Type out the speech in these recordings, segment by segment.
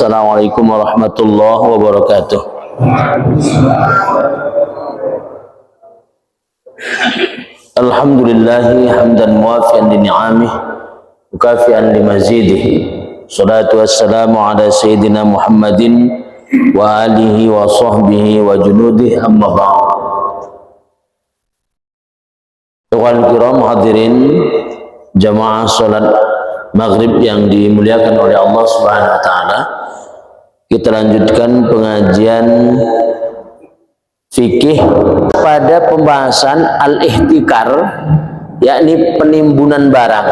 Wassalamualaikum warahmatullahi wabarakatuh. Alhamdulillahi hamdan muwafi'an li ni'amih mukafi'an li mazidih. Salatu wassalamu ala sayyidina Muhammadin wa alihi wa sahbihi wa junudih, amma ba'd. Tuhan kiram hadirin jamaah salat maghrib yang dimuliakan oleh Allah Subhanahu wa taala. Kita lanjutkan pengajian fikih pada pembahasan al-ihtikar, yakni penimbunan barang.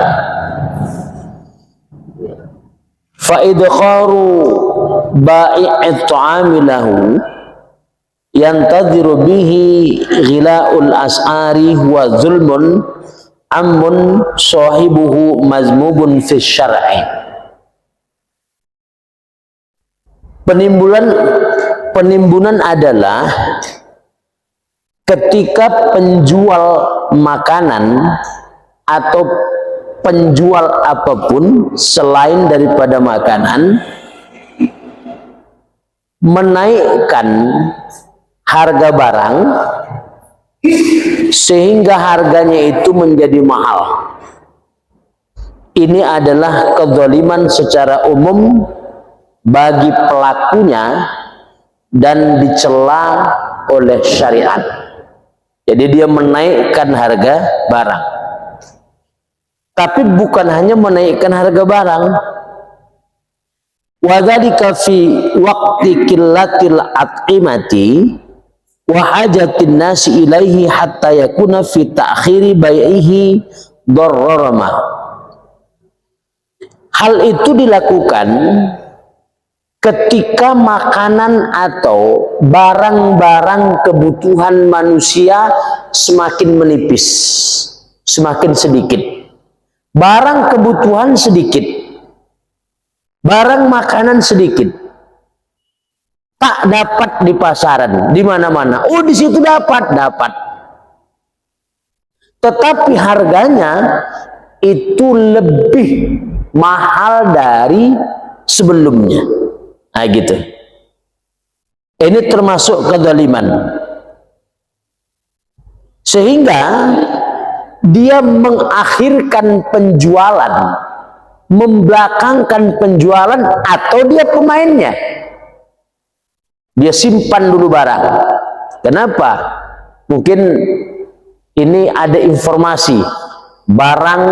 Fa idkharu ba'i'at ta'ami lahu yantadhiru bihi ghila'ul as'ari huwa zulmun amun sahibuhu mazmubun fi syar'i. Penimbunan adalah ketika penjual makanan atau penjual apapun selain daripada makanan menaikkan harga barang sehingga harganya itu menjadi mahal. Ini adalah kezaliman secara umum bagi pelakunya dan dicela oleh syariat. Jadi dia menaikkan harga barang. Tapi bukan hanya menaikkan harga barang. Wa dzalika fi waqti qillatil at'imati wa hajatin nasi ilaihi hatta yakuna fi ta'khiri bai'ihi darrarama. Hal itu dilakukan ketika makanan atau barang-barang kebutuhan manusia semakin menipis, semakin sedikit. Barang kebutuhan sedikit, barang makanan sedikit, tak dapat di pasaran, di mana-mana. Oh, di situ dapat. Tetapi harganya itu lebih mahal dari sebelumnya. Nah, gitu. Ini termasuk kezaliman. Sehingga dia mengakhirkan penjualan, membelakangkan penjualan, atau dia pemainnya. Dia simpan dulu barang. Kenapa? Mungkin ini ada informasi barang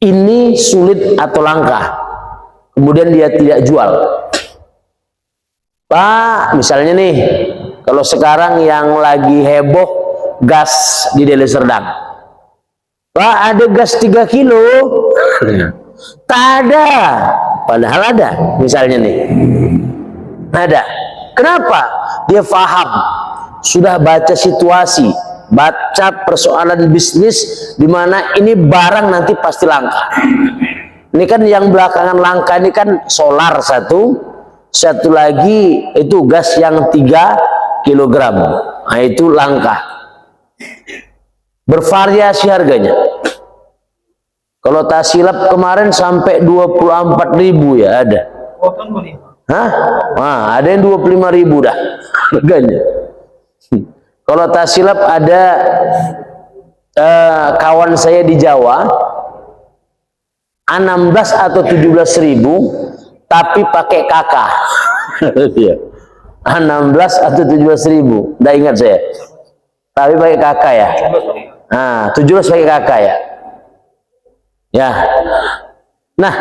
ini sulit atau langka, kemudian dia tidak jual. Pak, misalnya nih, kalau sekarang yang lagi heboh gas di Deli Serdang. Pak, ada gas 3 kilo. Tak ada. Padahal ada, misalnya nih. Ada. Kenapa? Dia paham. Sudah baca situasi, baca persoalan bisnis di mana ini barang nanti pasti langka. Ini kan yang belakangan langka ini kan solar satu lagi itu gas yang 3 kilogram. Nah, itu langka. Bervariasi harganya. Kalau tak silap kemarin sampai 24.000 ya ada. Hah? Nah, ada yang 25.000 dah harganya. Kalau tak silap ada kawan saya di Jawa 16 atau 17.000 tapi pakai kakak. 16 atau 17.000, tidak ingat saya. Tapi pakai kakak ya. Nah, 17 pakai kakak ya. Ya. Nah,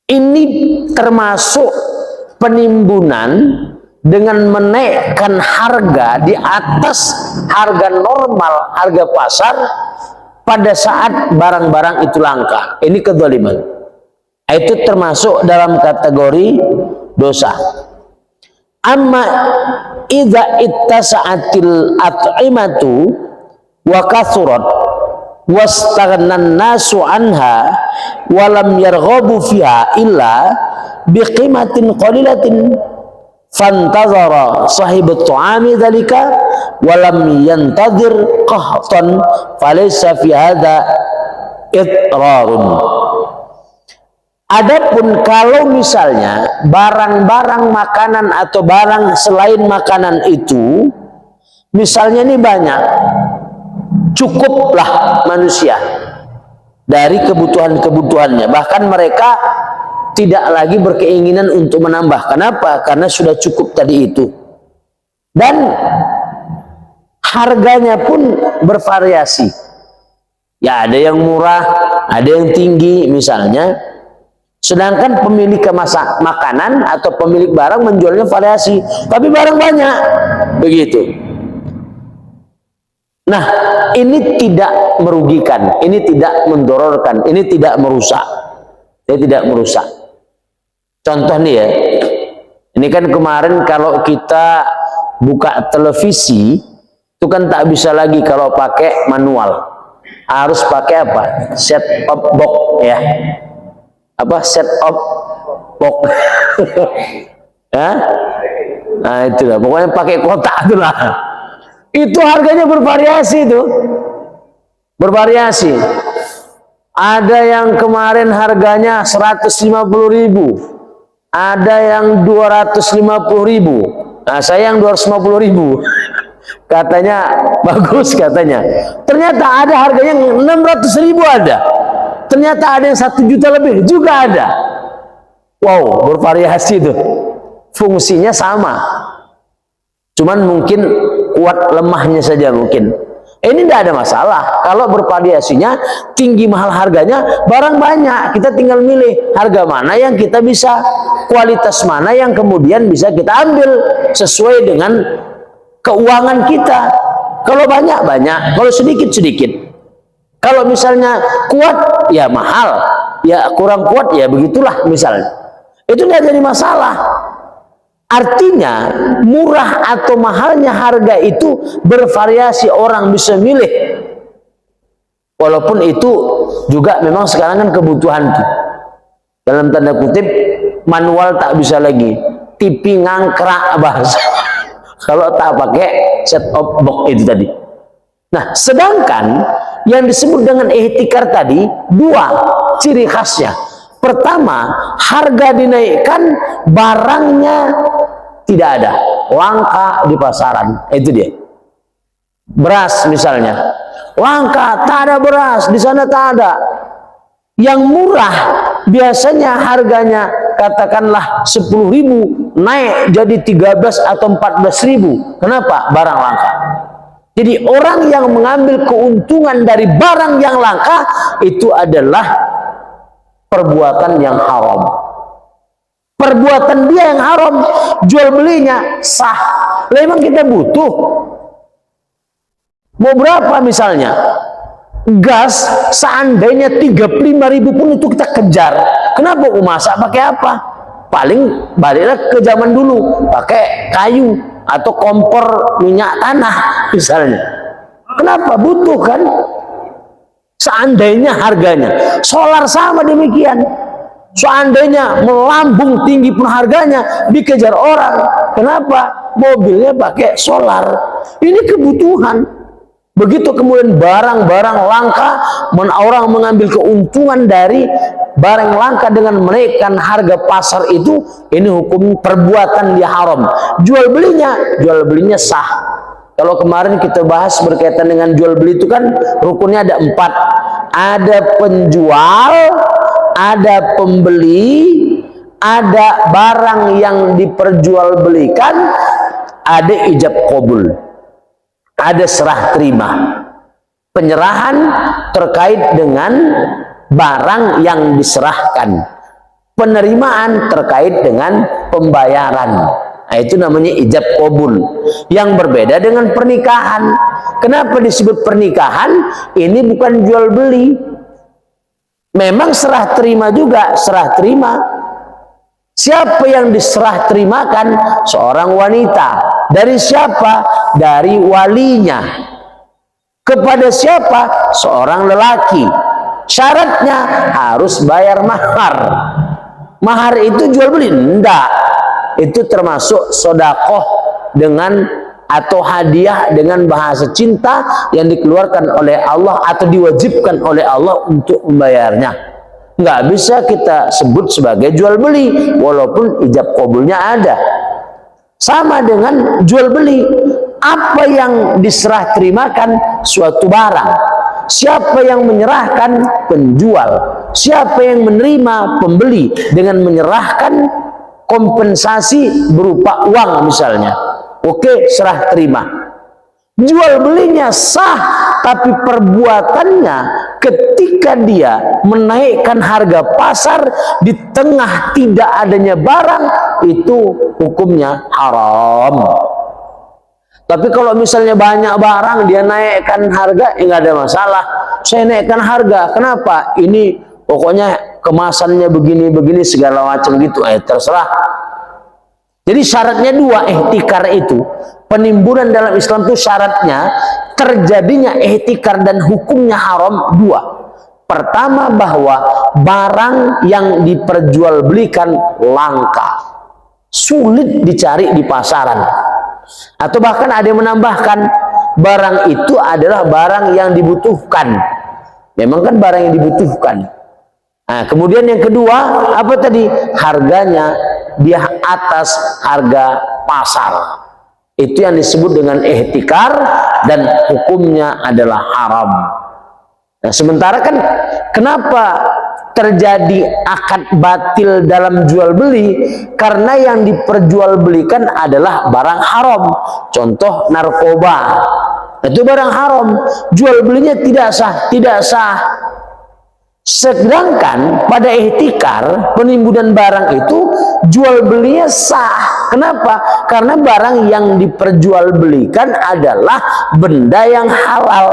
ini termasuk penimbunan dengan menaikkan harga di atas harga normal, harga pasar pada saat barang-barang itu langka. Ini kezaliman. Itu termasuk dalam kategori dosa. Amma idza ittasa'atil at'imatu wa kathurat wastaghannan nasu anha wa lam yarghabu fiha illa biqimatin qalilatin fantazara sahibut ta'ami dzalika wa lam yantadhir qahtan falaysa fi hadza itrarun. Adapun kalau misalnya barang-barang makanan atau barang selain makanan itu, misalnya ini banyak, cukuplah manusia dari kebutuhan-kebutuhannya. Bahkan mereka tidak lagi berkeinginan untuk menambah. Kenapa? Karena sudah cukup tadi itu. Dan harganya pun bervariasi. Ya, ada yang murah, ada yang tinggi misalnya. Sedangkan pemilik makanan atau pemilik barang menjualnya variasi, tapi barang banyak, begitu. Nah, ini tidak merugikan, ini tidak mendororkan, ini tidak merusak. Ini tidak merusak. Contoh nih ya, ini kan kemarin kalau kita buka televisi, itu kan tak bisa lagi kalau pakai manual, harus pakai apa? Set top box ya. Apa set up box? Ya? Nah itulah, pokoknya pakai kotak itulah. Itu harganya bervariasi tuh, bervariasi. Ada yang kemarin harganya 150.000, ada yang 250.000. Nah saya yang 250.000. Katanya bagus katanya. Ternyata ada harganya 600.000 ada. Ternyata ada yang 1 juta lebih juga ada. Wow, bervariasi itu. Fungsinya sama. Cuman mungkin kuat lemahnya saja mungkin. Ini tidak ada masalah. Kalau bervariasinya tinggi mahal harganya, barang banyak. Kita tinggal milih harga mana yang kita bisa, kualitas mana yang kemudian bisa kita ambil sesuai dengan keuangan kita. Kalau banyak, kalau sedikit. Kalau misalnya kuat, ya mahal. Ya kurang kuat, ya begitulah misalnya. Itu tidak jadi masalah. Artinya, murah atau mahalnya harga itu bervariasi, orang bisa milih. Walaupun itu juga memang sekarang kan kebutuhan. Dalam tanda kutip, manual tak bisa lagi. TV ngangkrak bahasa. Kalau tak pakai set top box itu tadi. Nah, sedangkan yang disebut dengan ihtikar tadi, 2 ciri khasnya. Pertama, harga dinaikkan, barangnya tidak ada, langka di pasaran. Itu dia. Beras misalnya, langka, tak ada beras, di sana tak ada. Yang murah, biasanya harganya katakanlah 10.000, naik jadi 13 atau 14.000. Kenapa? Barang langka. Jadi orang yang mengambil keuntungan dari barang yang langka itu adalah perbuatan yang haram. Perbuatan dia yang haram, jual belinya sah. Memang kita butuh. Mau berapa misalnya? Gas seandainya 35.000 pun itu kita kejar. Kenapa? Masak pakai apa? Paling baliklah ke zaman dulu, pakai kayu atau kompor minyak tanah misalnya. Kenapa? Butuh kan? Seandainya harganya, solar sama demikian. Seandainya melambung tinggi pun harganya, dikejar orang. Kenapa? Mobilnya pakai solar. Ini kebutuhan. Begitu kemudian barang-barang langka, orang mengambil keuntungan dari barang langka dengan menaikkan harga pasar itu, ini hukum perbuatan dia haram. Jual belinya sah. Kalau kemarin kita bahas berkaitan dengan jual beli itu kan rukunnya ada 4. Ada penjual, ada pembeli, ada barang yang diperjualbelikan, ada ijab qabul, ada serah terima. Penyerahan terkait dengan barang yang diserahkan, penerimaan terkait dengan pembayaran. Nah, itu namanya ijab qabul, yang berbeda dengan pernikahan. Kenapa disebut pernikahan? Ini bukan jual beli. Memang serah terima juga, serah terima. Siapa yang diserah terimakan? Seorang wanita. Dari siapa? Dari walinya. Kepada siapa? Seorang lelaki. Syaratnya harus bayar mahar. Mahar itu jual beli? Enggak. Itu termasuk sodakoh dengan atau hadiah dengan bahasa cinta yang dikeluarkan oleh Allah atau diwajibkan oleh Allah untuk membayarnya. nggak bisa kita sebut sebagai jual beli walaupun ijab qabulnya ada. Sama dengan jual beli, apa yang diserah terimakan suatu barang, siapa yang menyerahkan penjual, siapa yang menerima pembeli dengan menyerahkan kompensasi berupa uang misalnya. Oke, serah terima. Jual belinya sah, tapi perbuatannya ketika dia menaikkan harga pasar di tengah tidak adanya barang, itu hukumnya haram. Tapi kalau misalnya banyak barang dia naikkan harga, nggak ada masalah. Saya naikkan harga, kenapa? Ini pokoknya kemasannya begini-begini segala macam gitu, terserah. Jadi syaratnya dua, ihtikar itu. Penimbunan dalam Islam itu syaratnya terjadinya ihtikar dan hukumnya haram dua. Pertama, bahwa barang yang diperjualbelikan langka, sulit dicari di pasaran. Atau bahkan ada yang menambahkan, barang itu adalah barang yang dibutuhkan. Memang kan barang yang dibutuhkan. Nah, kemudian yang kedua, apa tadi? Harganya di atas harga pasar. Itu yang disebut dengan ihtikar dan hukumnya adalah haram. Nah, sementara kan kenapa terjadi akad batil dalam jual beli? Karena yang diperjualbelikan adalah barang haram. Contoh narkoba, itu barang haram, jual belinya tidak sah, tidak sah. Sedangkan pada ihtikar, penimbunan barang itu jual belinya sah. Kenapa? Karena barang yang diperjualbelikan adalah benda yang halal.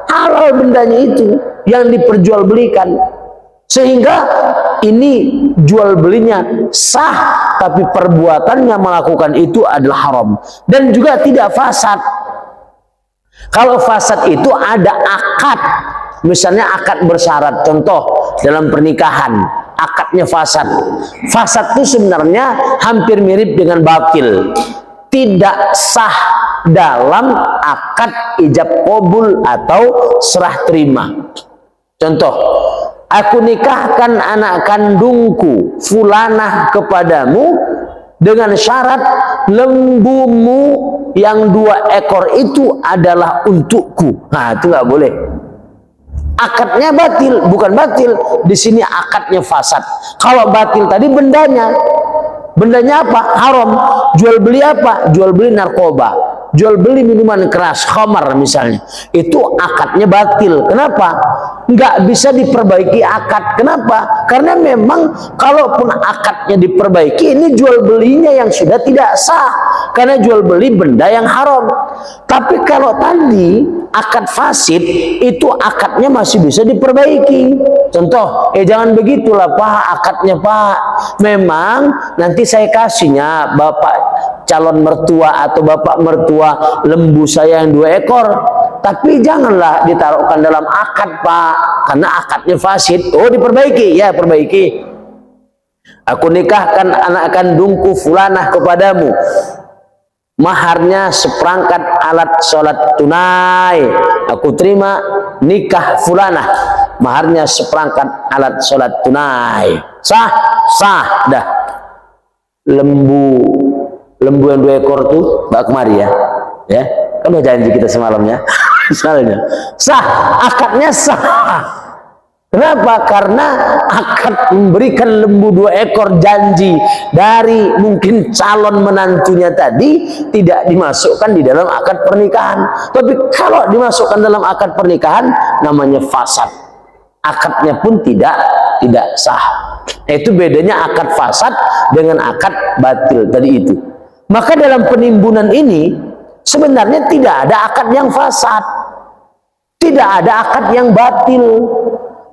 Halal bendanya itu yang diperjualbelikan. Sehingga ini jual belinya sah, tapi perbuatannya melakukan itu adalah haram. Dan juga tidak fasad. Kalau fasad itu ada akad. Misalnya akad bersyarat, contoh dalam pernikahan, akadnya fasad. Fasad itu sebenarnya hampir mirip dengan batil, tidak sah dalam akad ijab qabul atau serah terima. Contoh, aku nikahkan anak kandungku fulanah kepadamu dengan syarat lembumu yang 2 ekor itu adalah untukku. Nah, itu nggak boleh. Akadnya batil, bukan batil. Di sini akadnya fasad. Kalau batil tadi bendanya. Bendanya apa? Haram. Jual beli apa? Jual beli narkoba. Jual beli minuman keras, khamar misalnya. Itu akadnya batil. Kenapa? Nggak bisa diperbaiki akad. Kenapa? Karena memang kalaupun akadnya diperbaiki, ini jual belinya yang sudah tidak sah. Karena jual beli benda yang haram. Tapi kalau tadi akad fasid, itu akadnya masih bisa diperbaiki. Contoh, jangan begitulah Pak, akadnya Pak. Memang nanti saya kasihnya Bapak calon mertua atau Bapak mertua lembu saya yang 2 ekor. Tapi janganlah ditaruhkan dalam akad Pak, karena akadnya fasid. Oh, diperbaiki, ya perbaiki. Aku nikahkan anak kandungku fulanah kepadamu. Maharnya seperangkat alat sholat tunai. Aku terima nikah fulanah. Maharnya seperangkat alat sholat tunai. Sah, sah dah. Lembu yang 2 ekor tuh, Mbak kemari ya. Ya, kan udah janji kita semalamnya. Misalnya, sah, akadnya sah. Kenapa? Karena akad memberikan lembu 2 ekor janji dari mungkin calon menantunya tadi tidak dimasukkan di dalam akad pernikahan. Tapi kalau dimasukkan dalam akad pernikahan namanya fasad. Akadnya pun tidak sah. Itu bedanya akad fasad dengan akad batil tadi itu. Maka dalam penimbunan ini sebenarnya tidak ada akad yang fasad. Tidak ada akad yang batil.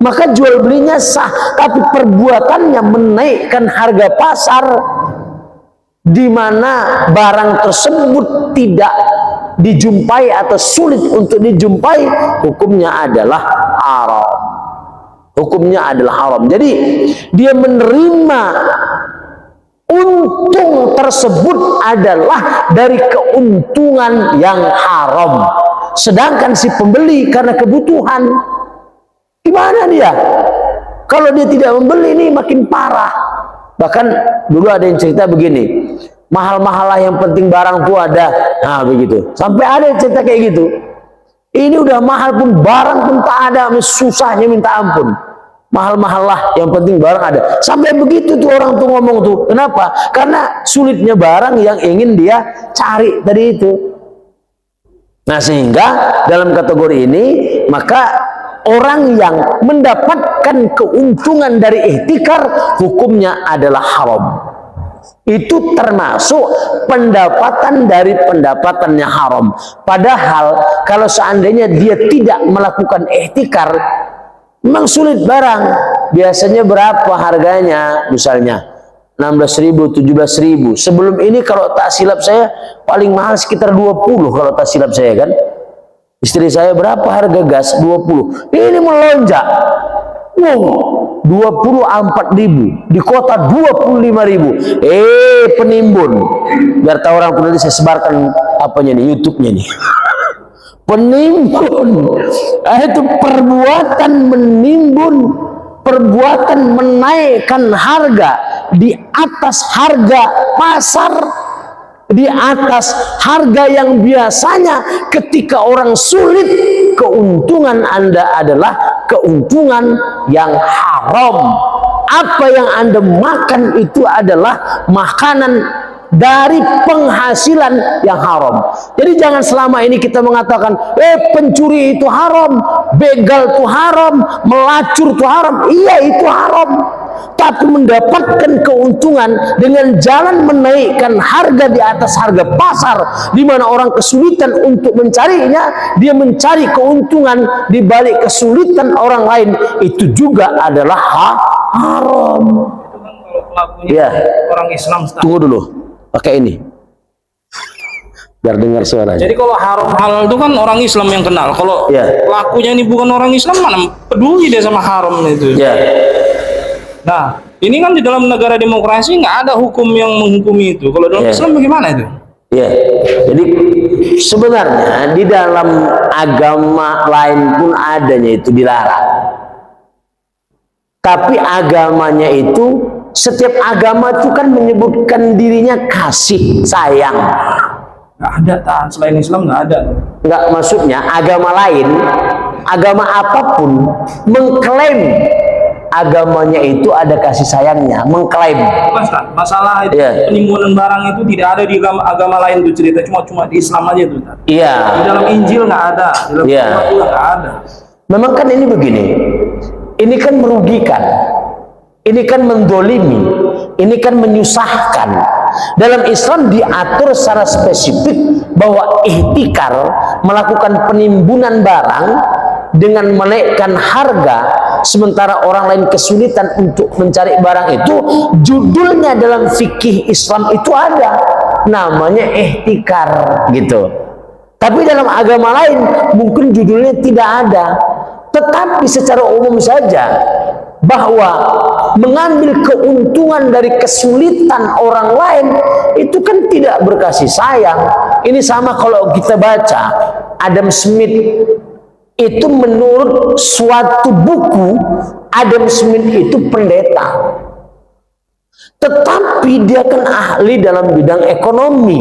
Maka jual belinya sah, tapi perbuatannya menaikkan harga pasar di mana barang tersebut tidak dijumpai atau sulit untuk dijumpai, hukumnya adalah haram. Hukumnya adalah haram. Jadi dia menerima untung tersebut adalah dari keuntungan yang haram. Sedangkan si pembeli karena kebutuhan, gimana dia? Kalau dia tidak membeli ini makin parah. Bahkan dulu ada yang cerita begini, mahal-mahal lah yang penting barang tuh ada. Nah begitu. Sampai ada yang cerita kayak gitu. Ini udah mahal pun barang pun tak ada, susahnya minta ampun. Mahal-mahal lah yang penting barang ada. Sampai begitu tuh orang tuh ngomong tuh. Kenapa? Karena sulitnya barang yang ingin dia cari tadi itu. Nah sehingga dalam kategori ini maka orang yang mendapatkan keuntungan dari ihtikar hukumnya adalah haram. Itu termasuk pendapatan dari pendapatannya haram. Padahal kalau seandainya dia tidak melakukan ihtikar, memang sulit barang. Biasanya berapa harganya? Misalnya 16.000, 17.000. Sebelum ini kalau tak silap saya paling mahal sekitar 20 kalau tak silap saya kan. Istri saya berapa harga gas? 20. Ini melonjak. Wow, 24.000. Di kota 25.000. Penimbun. Biar tahu orang nanti saya sebarkan apanya nih, YouTube-nya nih. Penimbun. Itu perbuatan menimbun, perbuatan menaikkan harga di atas harga pasar, di atas harga yang biasanya ketika orang sulit, keuntungan Anda adalah keuntungan yang haram. Apa yang Anda makan itu adalah makanan dari penghasilan yang haram. Jadi jangan selama ini kita mengatakan pencuri itu haram, begal itu haram, melacur itu haram. Iya itu haram. Tapi mendapatkan keuntungan dengan jalan menaikkan harga di atas harga pasar, di mana orang kesulitan untuk mencarinya, dia mencari keuntungan di balik kesulitan orang lain, itu juga adalah haram. Itu kan kalau pelakunya orang Islam. Tunggu dulu, pakai ini biar dengar suaranya. Jadi kalau haram halal itu kan orang Islam yang kenal. Kalau pelakunya ini bukan orang Islam, mana peduli dia sama haram itu. Nah, ini kan di dalam negara demokrasi nggak ada hukum yang menghukumi itu. Kalau dalam Islam bagaimana itu? Jadi sebenarnya di dalam agama lain pun adanya itu dilarang. Tapi agamanya itu, setiap agama itu kan menyebutkan dirinya kasih sayang. Nggak ada, selain Islam nggak ada. Nggak, maksudnya agama lain, agama apapun mengklaim agamanya itu ada kasih sayangnya, mengklaim. Masalah itu penimbunan barang itu tidak ada di agama lain tuh, cerita cuma di Islam aja tuh. Di dalam Injil nggak ada, di dalam Quran juga nggak ada. Memang kan ini begini, ini kan merugikan, ini kan mendolimi, ini kan menyusahkan. Dalam Islam diatur secara spesifik bahwa ihtikar, melakukan penimbunan barang dengan menaikkan harga sementara orang lain kesulitan untuk mencari barang itu, judulnya dalam fikih Islam itu ada, namanya ihtikar gitu. Tapi dalam agama lain mungkin judulnya tidak ada. Tetapi secara umum saja bahwa mengambil keuntungan dari kesulitan orang lain itu kan tidak berkasih sayang. Ini sama kalau kita baca Adam Smith itu, menurut suatu buku Adam Smith itu pendeta, tetapi dia kan ahli dalam bidang ekonomi.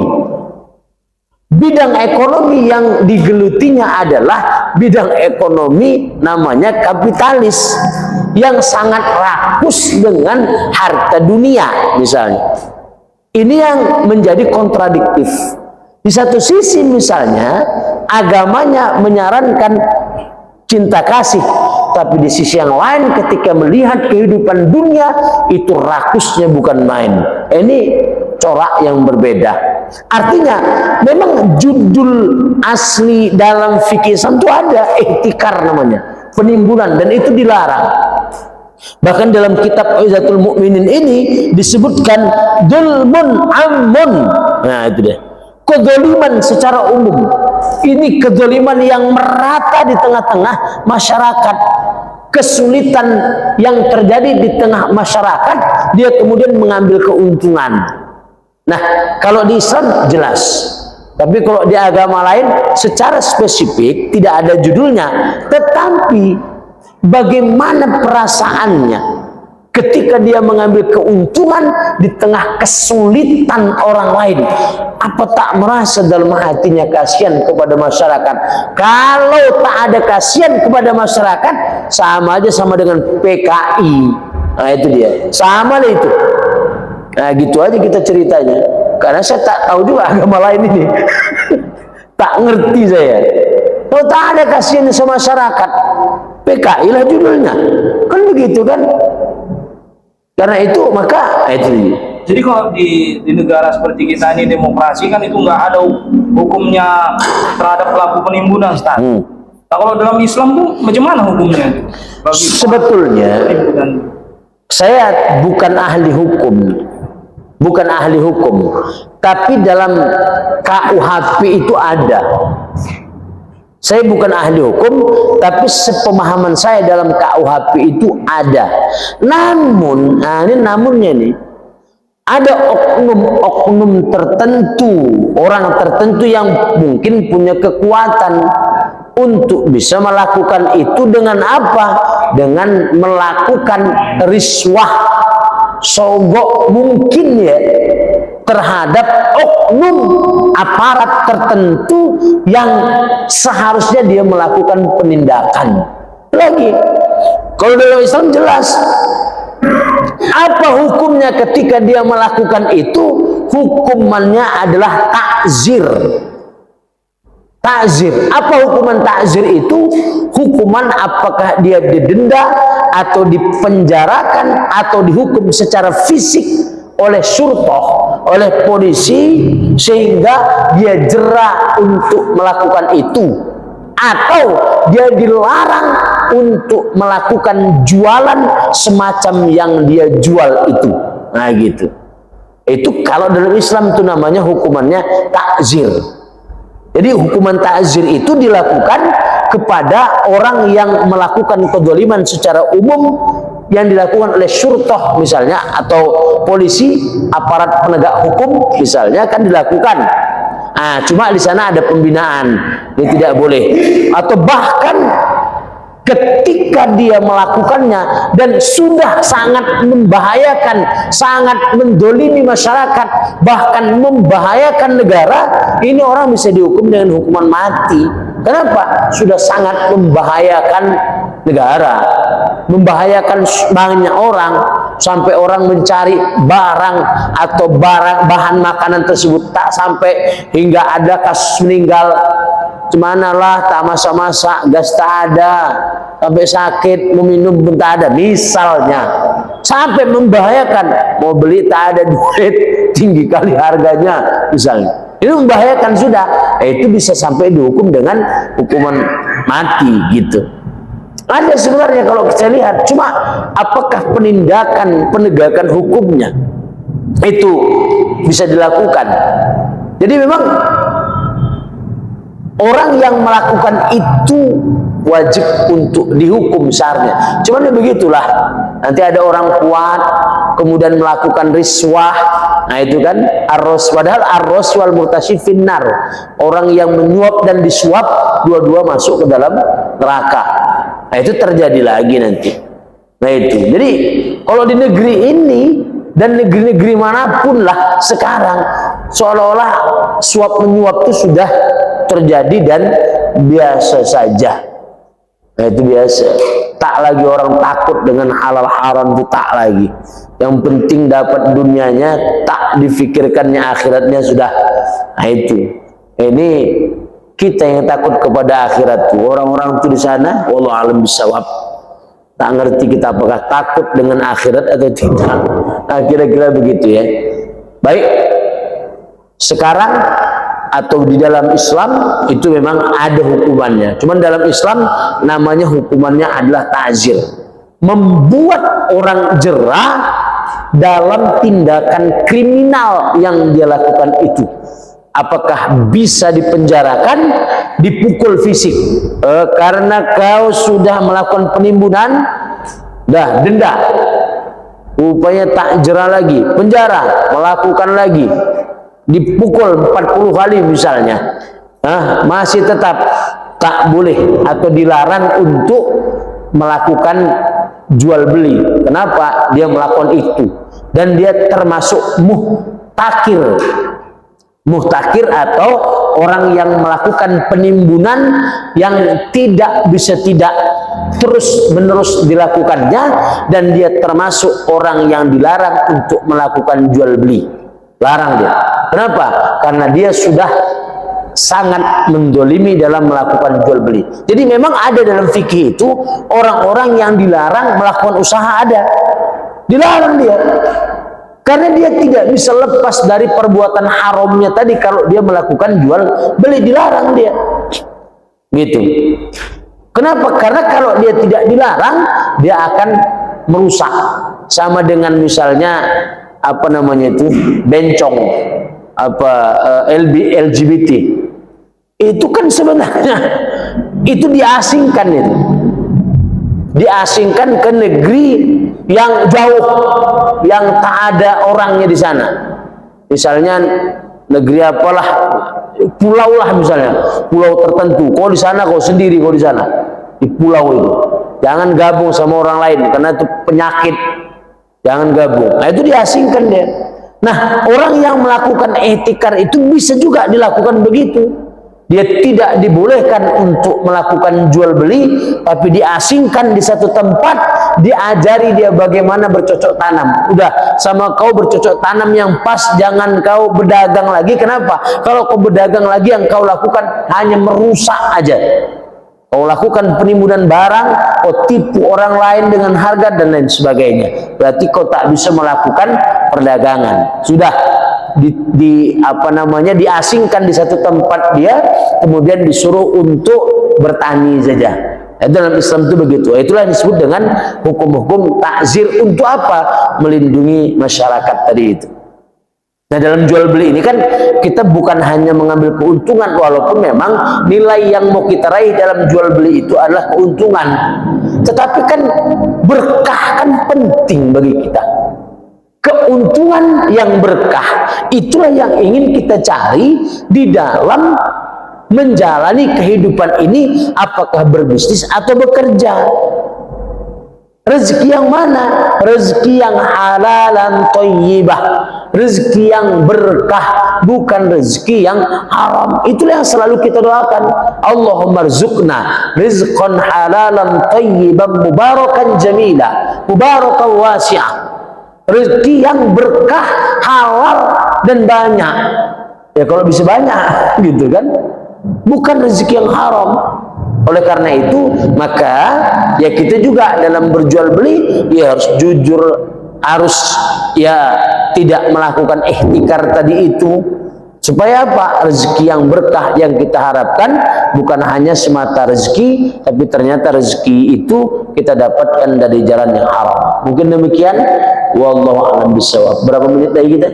Bidang ekonomi yang digelutinya adalah bidang ekonomi namanya kapitalis, yang sangat rakus dengan harta dunia misalnya. Ini yang menjadi kontradiktif. Di satu sisi misalnya agamanya menyarankan cinta kasih, tapi di sisi yang lain ketika melihat kehidupan dunia itu rakusnya bukan main. Ini corak yang berbeda. Artinya memang judul asli dalam fikih Islam itu ada, ihtikar namanya, penimbunan, dan itu dilarang. Bahkan dalam kitab Izatul Mukminin ini disebutkan dzulmun ammun. Nah itu deh, kezaliman secara umum. Ini kezaliman yang merata di tengah-tengah masyarakat. Kesulitan yang terjadi di tengah masyarakat, dia kemudian mengambil keuntungan. Nah, kalau di Islam jelas. Tapi kalau di agama lain secara spesifik tidak ada judulnya, tetapi bagaimana perasaannya, ketika dia mengambil keuntungan di tengah kesulitan orang lain, apa tak merasa dalam hatinya kasihan kepada masyarakat? Kalau tak ada kasihan kepada masyarakat, sama aja sama dengan PKI. Nah itu dia, sama lah itu. Nah gitu aja kita ceritanya, karena saya tak tahu juga agama lain ini. Tak ngerti saya. Kalau tak ada kasihan sama masyarakat, PKI lah judulnya, kan begitu kan? Karena itu maka itu. Jadi kalau di negara seperti kita ini demokrasi kan itu nggak ada hukumnya terhadap pelaku penimbunan, Ustaz. Nah, kalau dalam Islam tuh bagaimana hukumnya? Sebetulnya saya bukan ahli hukum, tapi dalam KUHP itu ada. Saya bukan ahli hukum, tapi sepemahaman saya dalam KUHP itu ada. Namun, nah ini namunnya nih, ada oknum-oknum tertentu, orang tertentu yang mungkin punya kekuatan untuk bisa melakukan itu dengan apa? Dengan melakukan riswah, sogok mungkin ya, terhadap oknum aparat tertentu yang seharusnya dia melakukan penindakan. Lagi, kalau dalam Islam jelas apa hukumnya ketika dia melakukan itu, hukumannya adalah takzir. Takzir. Apa hukuman takzir itu? Hukuman apakah dia didenda atau dipenjarakan atau dihukum secara fisik oleh syurtoh, oleh polisi, sehingga dia jera untuk melakukan itu, atau dia dilarang untuk melakukan jualan semacam yang dia jual itu. Nah gitu. Itu kalau dalam Islam itu namanya hukumannya takzir. Jadi hukuman takzir itu dilakukan kepada orang yang melakukan kezaliman secara umum yang dilakukan oleh syurtoh misalnya, atau polisi, aparat penegak hukum misalnya, kan dilakukan. Nah, cuma di sana ada pembinaan, ini tidak boleh. Atau bahkan ketika dia melakukannya dan sudah sangat membahayakan, sangat mendolimi masyarakat, bahkan membahayakan negara, ini orang bisa dihukum dengan hukuman mati. Kenapa? Sudah sangat membahayakan negara, membahayakan banyak orang, sampai orang mencari barang atau bahan makanan tersebut tak sampai, hingga ada kasus meninggal. Cuman lah tak masa-masa, gas tak ada, sampai sakit, mau minum pun tak ada, misalnya, sampai membahayakan, mau beli tak ada duit, tinggi kali harganya misalnya, itu membahayakan sudah. Itu bisa sampai dihukum dengan hukuman mati gitu. Ada sebenarnya kalau saya lihat, cuma apakah penegakan hukumnya itu bisa dilakukan. Jadi memang orang yang melakukan itu wajib untuk dihukum seharusnya. Cuman begitulah, nanti ada orang kuat kemudian melakukan riswah. Nah itu kan padahal arros wal murtasyid finnar, orang yang menyuap dan disuap dua-dua masuk ke dalam neraka. Nah itu terjadi lagi nanti. Nah itu, jadi kalau di negeri ini dan negeri-negeri manapun lah sekarang, seolah-olah suap menyuap itu sudah terjadi dan biasa saja. Nah itu biasa. Tak lagi orang takut dengan halal haram, itu tak lagi. Yang penting dapat dunianya, tak difikirkannya akhiratnya sudah. Nah itu. Ini kita yang takut kepada akhirat. Orang-orang itu di sana, wallahu alam bisawab, tak ngerti kita apakah takut dengan akhirat atau tidak. Nah kira-kira begitu ya. Baik. Sekarang atau di dalam Islam itu memang ada hukumannya. Cuman dalam Islam namanya hukumannya adalah ta'zir. Membuat orang jera dalam tindakan kriminal yang dia lakukan itu. Apakah bisa dipenjarakan, dipukul fisik? Karena kau sudah melakukan penimbunan, dah denda. Rupanya tak jera lagi, penjara, melakukan lagi, dipukul 40 kali misalnya, masih tetap tak boleh atau dilarang untuk melakukan jual beli. Kenapa dia melakukan itu? Dan dia termasuk muhtakir. Muhtakir atau orang yang melakukan penimbunan yang tidak bisa tidak terus menerus dilakukannya, dan dia termasuk orang yang dilarang untuk melakukan jual beli. Larang dia. Kenapa? Karena dia sudah sangat mendolimi dalam melakukan jual beli. Jadi memang ada dalam fikih itu orang-orang yang dilarang melakukan usaha, ada dilarang dia. Karena dia tidak bisa lepas dari perbuatan haramnya tadi. Kalau dia melakukan jual beli, dilarang dia. Gitu. Kenapa? Karena kalau dia tidak dilarang, dia akan merusak. Sama dengan misalnya apa namanya itu, bencong, LGBT. Itu kan sebenarnya itu diasingkan itu. Diasingkan ke negeri yang jauh, yang tak ada orangnya di sana. Misalnya negeri apalah, pulau lah misalnya, pulau tertentu. Kau di sana, kau sendiri, kau di sana, di pulau itu. Jangan gabung sama orang lain karena itu penyakit. Jangan gabung. Nah itu diasingkan dia. Nah orang yang melakukan ihtikar itu bisa juga dilakukan begitu. Dia tidak dibolehkan untuk melakukan jual beli, tapi diasingkan di satu tempat, diajari dia bagaimana bercocok tanam. Udah, sama kau bercocok tanam yang pas, jangan kau berdagang lagi. Kenapa? Kalau kau berdagang lagi, yang kau lakukan hanya merusak aja. Kau lakukan penimbunan barang, kau tipu orang lain dengan harga dan lain sebagainya. Berarti kau tak bisa melakukan perdagangan. Sudah diasingkan di satu tempat dia, kemudian disuruh untuk bertani saja. Dalam Islam itu begitu. Itulah yang disebut dengan hukum-hukum takzir. Untuk apa? Melindungi masyarakat tadi itu. Nah dalam jual beli ini kan kita bukan hanya mengambil keuntungan, walaupun memang nilai yang mau kita raih dalam jual beli itu adalah keuntungan, tetapi kan berkah kan penting bagi kita. Keuntungan yang berkah itulah yang ingin kita cari di dalam menjalani kehidupan ini, apakah berbisnis atau bekerja. Rezeki yang mana? Rezeki yang halalan thayyibah, rezeki yang berkah, bukan rezeki yang haram. Itulah yang selalu kita doakan. Allahumma rzuqna rizqan halalan thayyiban mubarakan jamila, mubarakan wasi'ah. Rezeki yang berkah, halal dan banyak. Ya kalau bisa banyak gitu kan, bukan rezeki yang haram. Oleh karena itu maka ya kita juga dalam berjual beli ya harus jujur, harus ya tidak melakukan ihtikar tadi itu, supaya apa? Rezeki yang berkah yang kita harapkan bukan hanya semata rezeki, tapi ternyata rezeki itu kita dapatkan dari jalan yang haram. Mungkin demikian. Wallahu a'lam bishawab. Berapa menit lagi kita?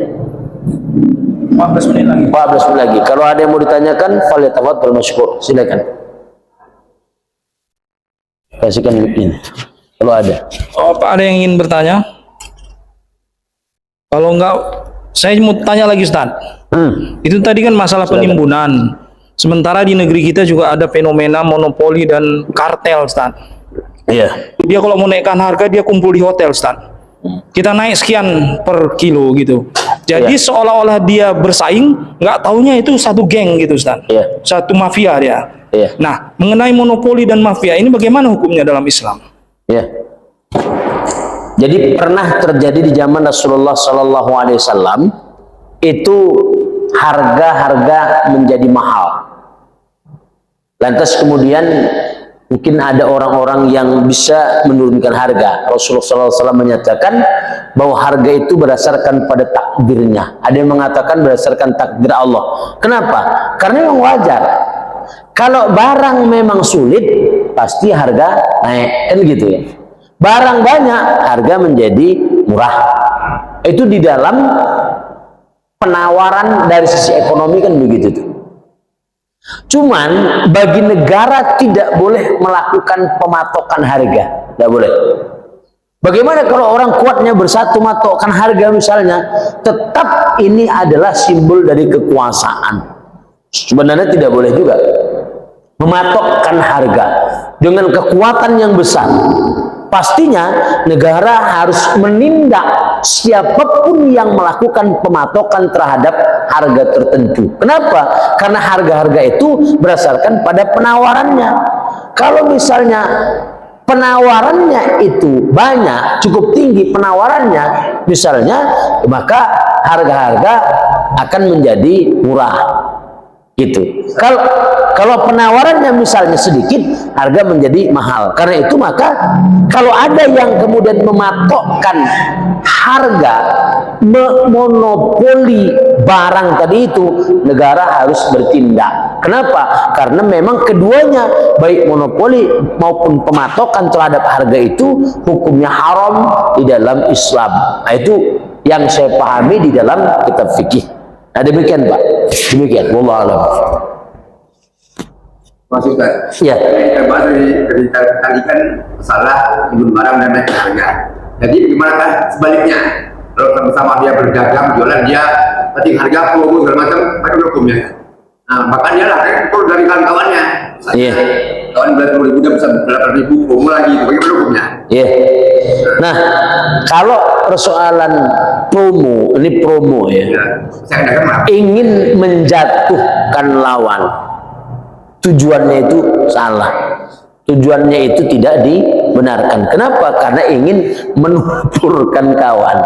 14 menit lagi. 14 menit lagi. Kalau ada yang mau ditanyakan, falyatafaddal masykur. Silakan. Kasihkan ini. Kalau ada. Oh, Pak, ada yang ingin bertanya? Kalau enggak, saya mau tanya lagi, Ustaz. Itu tadi kan masalah penimbunan. Sementara di negeri kita juga ada fenomena monopoli dan kartel, Ustaz. Iya. Dia kalau mau naikkan harga, dia kumpul di hotel, Ustaz. Kita naik sekian per kilo gitu. Jadi seolah-olah dia bersaing, nggak taunya itu satu geng gitu, Ustaz. Satu mafia dia. Nah, mengenai monopoli dan mafia ini bagaimana hukumnya dalam Islam? Jadi pernah terjadi di zaman Rasulullah Sallallahu Alaihi Wasallam itu harga-harga menjadi mahal. Lantas kemudian mungkin ada orang-orang yang bisa menurunkan harga. Rasulullah SAW menyatakan bahwa harga itu berdasarkan pada takdirnya. Ada yang mengatakan berdasarkan takdir Allah. Kenapa? Karena yang wajar. Kalau barang memang sulit, pasti harga naik, kan gitu ya. Barang banyak, harga menjadi murah. Itu di dalam penawaran dari sisi ekonomi kan begitu tuh. Cuman bagi negara tidak boleh melakukan pematokan harga, tidak boleh. Bagaimana kalau orang kuatnya bersatu matokkan harga misalnya, tetap ini adalah simbol dari kekuasaan. Sebenarnya tidak boleh juga mematokkan harga dengan kekuatan yang besar. pastinya negara harus menindak siapapun yang melakukan pematokan terhadap harga tertentu. Kenapa? Karena harga-harga itu berdasarkan pada penawarannya. Kalau misalnya penawarannya itu banyak, cukup tinggi penawarannya misalnya, maka harga-harga akan menjadi murah gitu. Kalau penawarannya misalnya sedikit, harga menjadi mahal. Karena itu maka kalau ada yang kemudian mematokkan harga, monopoli barang tadi itu, negara harus bertindak. Kenapa? Karena memang keduanya, baik monopoli maupun pematokan terhadap harga itu, hukumnya haram di dalam Islam. Nah, itu yang saya pahami di dalam kitab fikih. Nah, demikian Pak. Demikian. Wallahu a'lam. Masuk Pak. Ya. Dari tadi kan masalah timbun barang dan naik harga. Jadi gimana sebaliknya? Kalau sama-sama dia berdagang, jualan, dia penting harga, promo segala macam, ada hukumnya. Nah, bahkan dia lah kan kalau dari kawan-kawannya. Iya. Kawan 20.000 dia bisa 8.000 promo lagi, itu bagaimana hukumnya? Iya. Nah, kalau persoalan promo, ini promo ya. Saya katakan ingin menjatuhkan lawan, tujuannya itu salah, tujuannya itu tidak dibenarkan. Kenapa? Karena ingin menumpurkan kawan.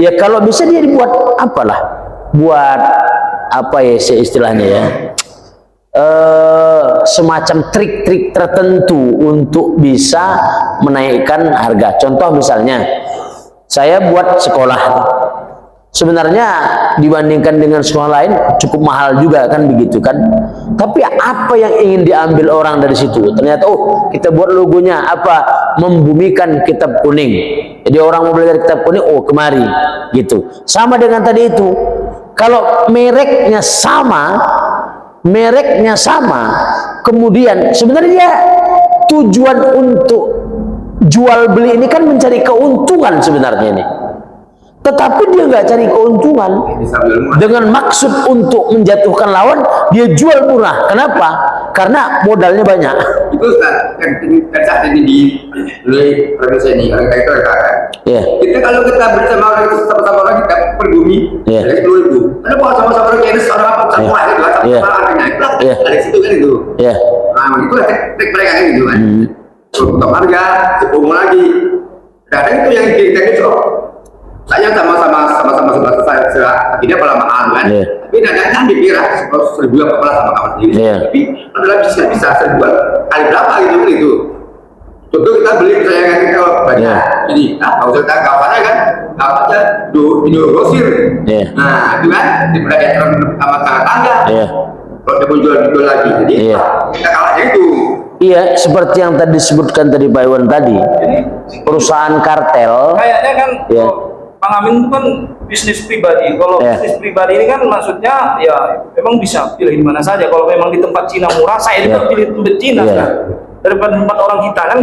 Ya kalau bisa dia dibuat apalah, buat apa ya istilahnya ya, semacam trik-trik tertentu untuk bisa menaikkan harga. Contoh misalnya, saya buat sekolah, sebenarnya dibandingkan dengan sekolah lain cukup mahal juga kan, begitu kan. Tapi apa yang ingin diambil orang dari situ? Ternyata kita buat logonya apa? Membumikan kitab kuning. Jadi orang mau belajar kitab kuning, kemari gitu. Sama dengan tadi itu. Kalau mereknya sama, kemudian sebenarnya tujuan untuk jual beli ini kan mencari keuntungan sebenarnya ini. Tetapi dia nggak cari keuntungan, dengan maksud untuk menjatuhkan lawan, dia jual murah. Kenapa? Karena modalnya banyak. Itu kan saat ini di Indonesia ini orang itu kan. Yeah. Kita kalau kita bersama orang itu sama-sama orang kita perbumi, dari 10.000. Ada buat sama-sama orang Chinese orang apa sama itu kan, sama harganya itu dari situ kan itu. Nah itu lah trik mereka kan gitu kan. Untuk harga, sepuluh lagi. Kadang itu yang kita itu. Saya sama-sama tidak pelamaan kan, tapi kadang-kadang dikira 1.000 apa sama kawan sendiri, tapi adalah bisa serbuan kali berapa gitu. Contoh kita beli misalnya kan kalau banyak, jadi nggak usah kita kawannya kan, kawannya di grosir, nah itu kan diberikan sama tangga, kalau dia mau jual lagi, jadi kita kalahnya itu. Iya, seperti yang tadi disebutkan tadi Pak Iwan tadi, perusahaan kartel. Kayaknya kan. Bang Amin itu kan bisnis pribadi. Kalau bisnis pribadi ini kan maksudnya ya memang bisa pilih di mana saja. Kalau memang di tempat Cina murah, saya juga pilih tempat Cina kan, daripada tempat orang kita kan.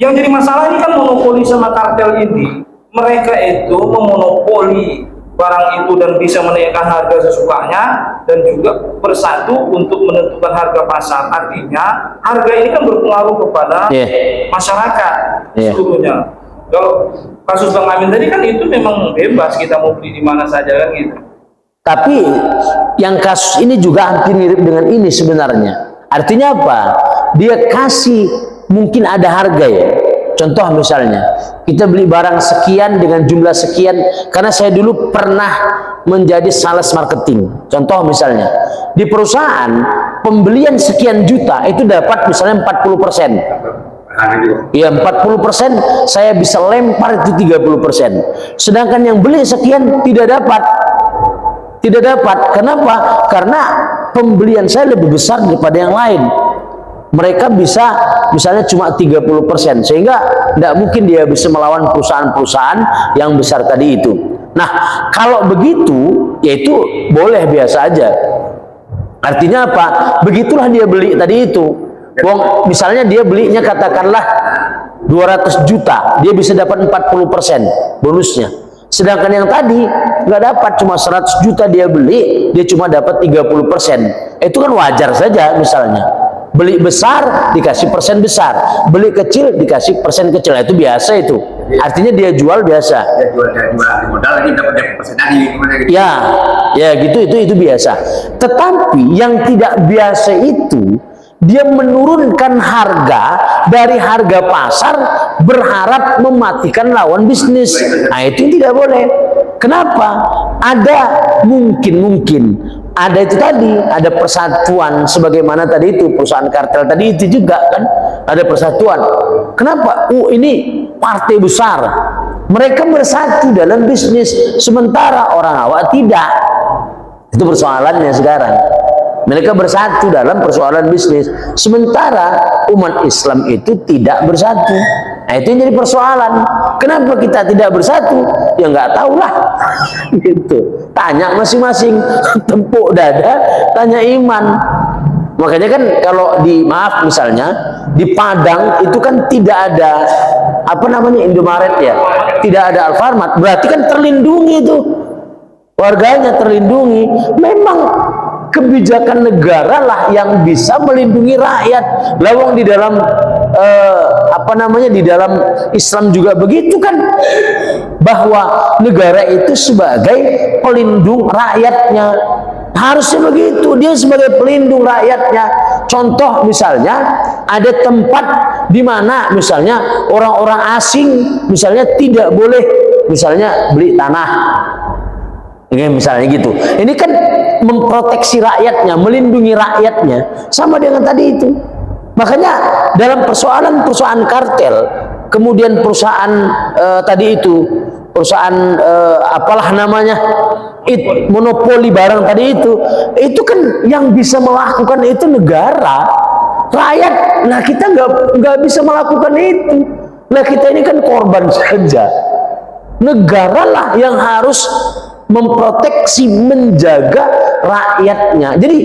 Yang jadi masalah ini kan monopoli sama kartel ini. Mereka itu memonopoli barang itu dan bisa menaikkan harga sesukanya dan juga bersatu untuk menentukan harga pasar. Artinya harga ini kan berpengaruh kepada masyarakat seluruhnya. Kalau kasus Bang Amin tadi kan itu memang bebas, kita mau beli di mana saja kan gitu. Tapi yang kasus ini juga hampir mirip dengan ini sebenarnya. Artinya apa? Dia kasih mungkin ada harga ya. Contoh misalnya, kita beli barang sekian dengan jumlah sekian. Karena saya dulu pernah menjadi sales marketing. Contoh misalnya, di perusahaan pembelian sekian juta itu dapat misalnya 40%. Ya 40% saya bisa lempar itu 30%. Sedangkan yang beli sekian tidak dapat. Kenapa? Karena pembelian saya lebih besar daripada yang lain. Mereka bisa misalnya cuma 30%, sehingga tidak mungkin dia bisa melawan perusahaan-perusahaan yang besar tadi itu. Nah, kalau begitu, yaitu boleh biasa aja. Artinya apa? Begitulah dia beli tadi itu. Misalnya dia belinya katakanlah 200 juta, dia bisa dapat 40% bonusnya. Sedangkan yang tadi nggak dapat, cuma 100 juta dia beli, dia cuma dapat 30%. Itu kan wajar saja misalnya. Beli besar dikasih persen besar, beli kecil dikasih persen kecil. Nah, itu biasa itu. Artinya dia jual biasa. Dia jual modal lagi dapat persen lagi gimana gitu. Ya, ya gitu itu biasa. Tetapi yang tidak biasa itu dia menurunkan harga dari harga pasar berharap mematikan lawan bisnis. Nah, itu tidak boleh. Kenapa? Ada mungkin ada itu tadi, ada persatuan sebagaimana tadi itu perusahaan kartel tadi itu juga kan ada persatuan. Kenapa? Ini partai besar, mereka bersatu dalam bisnis, sementara orang awak tidak. Itu persoalannya sekarang. Mereka bersatu dalam persoalan bisnis, sementara umat Islam itu tidak bersatu. Nah, itu yang jadi persoalan. Kenapa kita tidak bersatu? Ya nggak tahulah. Gitu. Tanya masing-masing. Tepuk dada, tanya iman. Makanya kan kalau maaf misalnya di Padang itu kan tidak ada apa namanya Indomaret ya, tidak ada Alfamart. Berarti kan terlindungi itu. Warganya terlindungi. Memang kebijakan negara lah yang bisa melindungi rakyat. Lawang di dalam apa namanya di dalam Islam juga begitu kan, bahwa negara itu sebagai pelindung rakyatnya. Harusnya begitu, dia sebagai pelindung rakyatnya. Contoh misalnya ada tempat di mana misalnya orang-orang asing misalnya tidak boleh misalnya beli tanah. Ini misalnya gitu. Ini kan memproteksi rakyatnya, melindungi rakyatnya, sama dengan tadi itu. Makanya dalam persoalan kartel, kemudian perusahaan tadi itu, perusahaan apalah namanya, monopoli barang tadi itu kan yang bisa melakukan itu negara, rakyat. Nah, kita nggak bisa melakukan itu. Nah, kita ini kan korban saja. Negara lah yang harus memproteksi, menjaga rakyatnya. Jadi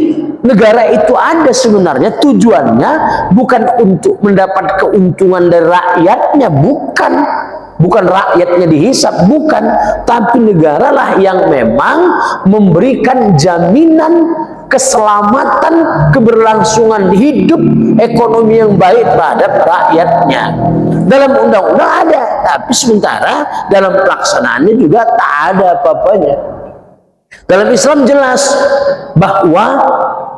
negara itu ada sebenarnya tujuannya bukan untuk mendapat keuntungan dari rakyatnya, bukan rakyatnya dihisap, bukan, tapi negara lah yang memang memberikan jaminan keselamatan, keberlangsungan hidup, ekonomi yang baik terhadap rakyatnya. Dalam undang-undang ada, tapi sementara dalam pelaksanaannya juga tak ada apa-apanya. Dalam Islam jelas bahwa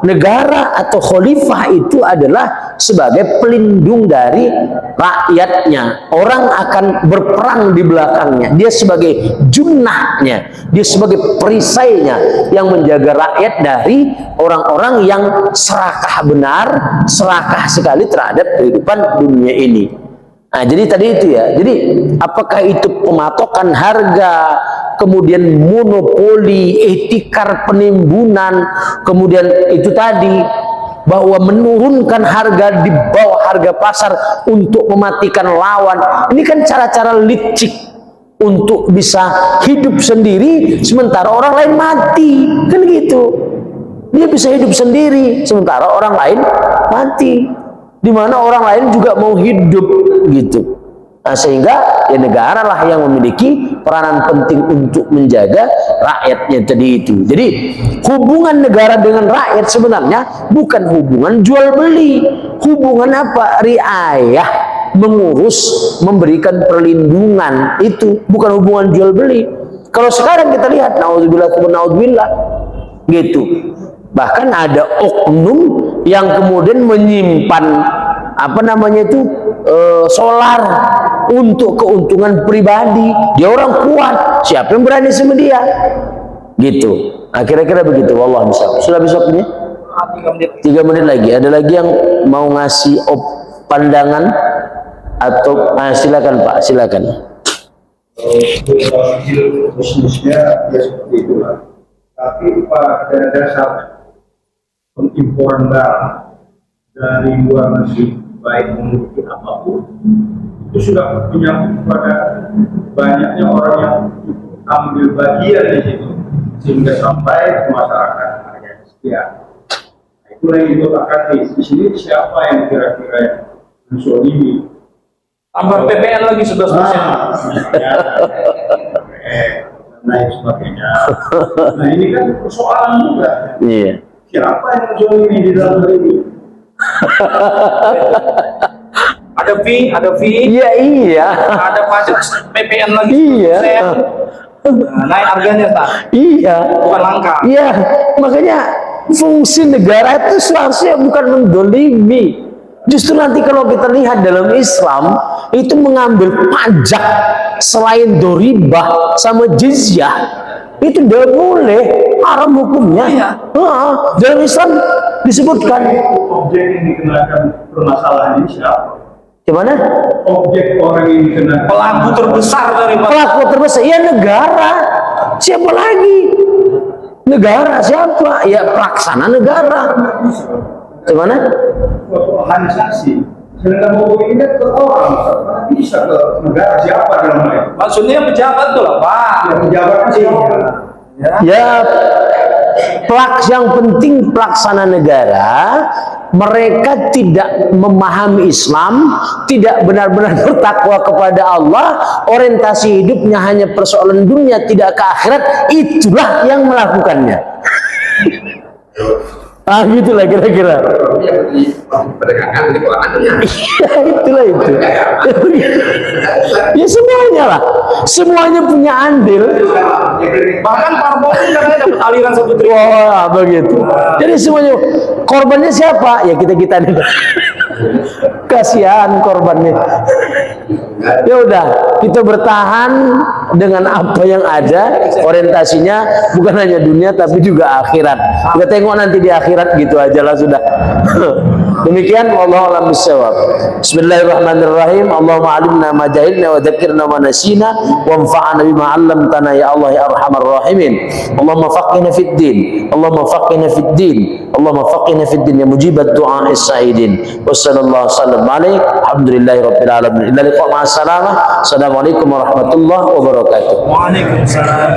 negara atau khalifah itu adalah sebagai pelindung dari rakyatnya. Orang akan berperang di belakangnya. Dia sebagai junnahnya, dia sebagai perisainya yang menjaga rakyat dari orang-orang yang serakah benar, serakah sekali terhadap kehidupan dunia ini. Nah, jadi tadi itu ya. Jadi apakah itu pematokan harga, kemudian monopoli, etikar penimbunan, kemudian itu tadi bahwa menurunkan harga di bawah harga pasar untuk mematikan lawan. Ini kan cara-cara licik untuk bisa hidup sendiri sementara orang lain mati. Kan gitu. Dia bisa hidup sendiri sementara orang lain mati. Di mana orang lain juga mau hidup gitu. Nah, sehingga ya negara lah yang memiliki peranan penting untuk menjaga rakyatnya tadi itu. Jadi hubungan negara dengan rakyat sebenarnya bukan hubungan jual beli. Hubungan apa? Riayah, mengurus, memberikan perlindungan, itu bukan hubungan jual beli. Kalau sekarang kita lihat, naudzubillah gitu. Bahkan ada oknum yang kemudian menyimpan apa namanya itu solar untuk keuntungan pribadi. Dia orang kuat, siapa yang berani sama dia? Gitu. Nah, kira-kira begitu. Wallahu a'lam. Sudah besoknya? 3 menit lagi. Ada lagi yang mau ngasih pandangan atau silakan Pak, silakan. Bisnisnya ya seperti itulah. Tapi pada dasar pengimporan barang dari luar negeri, baik memiliki apapun, itu sudah menyangkut pada banyaknya orang yang ambil bagian di situ, sehingga sampai ke masyarakat harga sekian. Nah, itulah yang dikotakkan di sini. Siapa yang kira-kira yang menzolimi? Tambah PPN lagi 11%. Lain sebagainya. Nah, ini kan persoalan juga. Iya. Siapa yang menzolimi di dalam hal ini? Ada fee, Iya, iya. ada pajak PPN lagi. Iya. Naik harganya tak? Iya. Bukan langka. Iya, makanya fungsi negara itu seharusnya bukan mendolimi. Justru nanti kalau kita lihat dalam Islam itu mengambil pajak selain doribah sama jizyah itu tidak boleh, haram hukumnya. Iya. Dalam Islam disebutkan. Objek yang dikenakan permasalahan ini siapa? Gimana? Objek orang yang dikenakan Pelaku terbesar daripada Pelaku terbesar ya negara. Siapa lagi? Negara siapa? Ya pelaksana negara. Gimana? organisasi. Sedangkan hukum ini kan ke orang, bisa ke negara siapa dalam hal ini? maksudnya pejabat tuh lah Pak. Yang pejabat sih. Ya, yang penting pelaksana negara mereka tidak memahami Islam, tidak benar-benar bertakwa kepada Allah, orientasi hidupnya hanya persoalan dunia, tidak ke akhirat, itulah yang melakukannya. Gitulah kira-kira. Perdagangan di keuangannya. Ya, itulah itu. Ya semuanya lah, semuanya punya andil. Bahkan parpol pun katanya dapat aliran 1 triliun. Wah, begitu. Jadi semuanya korbannya siapa? Ya kita nih. Kasihan korbannya. Ya udah, kita bertahan dengan apa yang ada, orientasinya bukan hanya dunia tapi juga akhirat. Kita tengok nanti di akhirat gitu aja lah sudah. Demikian wallahu a'lam bishawab. Bismillahirrahmanirrahim. Allahumma alimna ma jahilna wa dzakirna ma nasina wanfa'na bima 'allamtana ya Allah ya arhamar rahimin. Allahumma faqihna fid din. Allahumma faqihna fid din. Allahumma faqihna fid din ya mujibat du'a as-sa'idin. Wassallallahu sallam alaihi. Alhamdulillahi rabbil alamin. Illa liqa ma'as salamah. Assalamualaikum warahmatullahi wabarakatuh. Waalaikumsalam.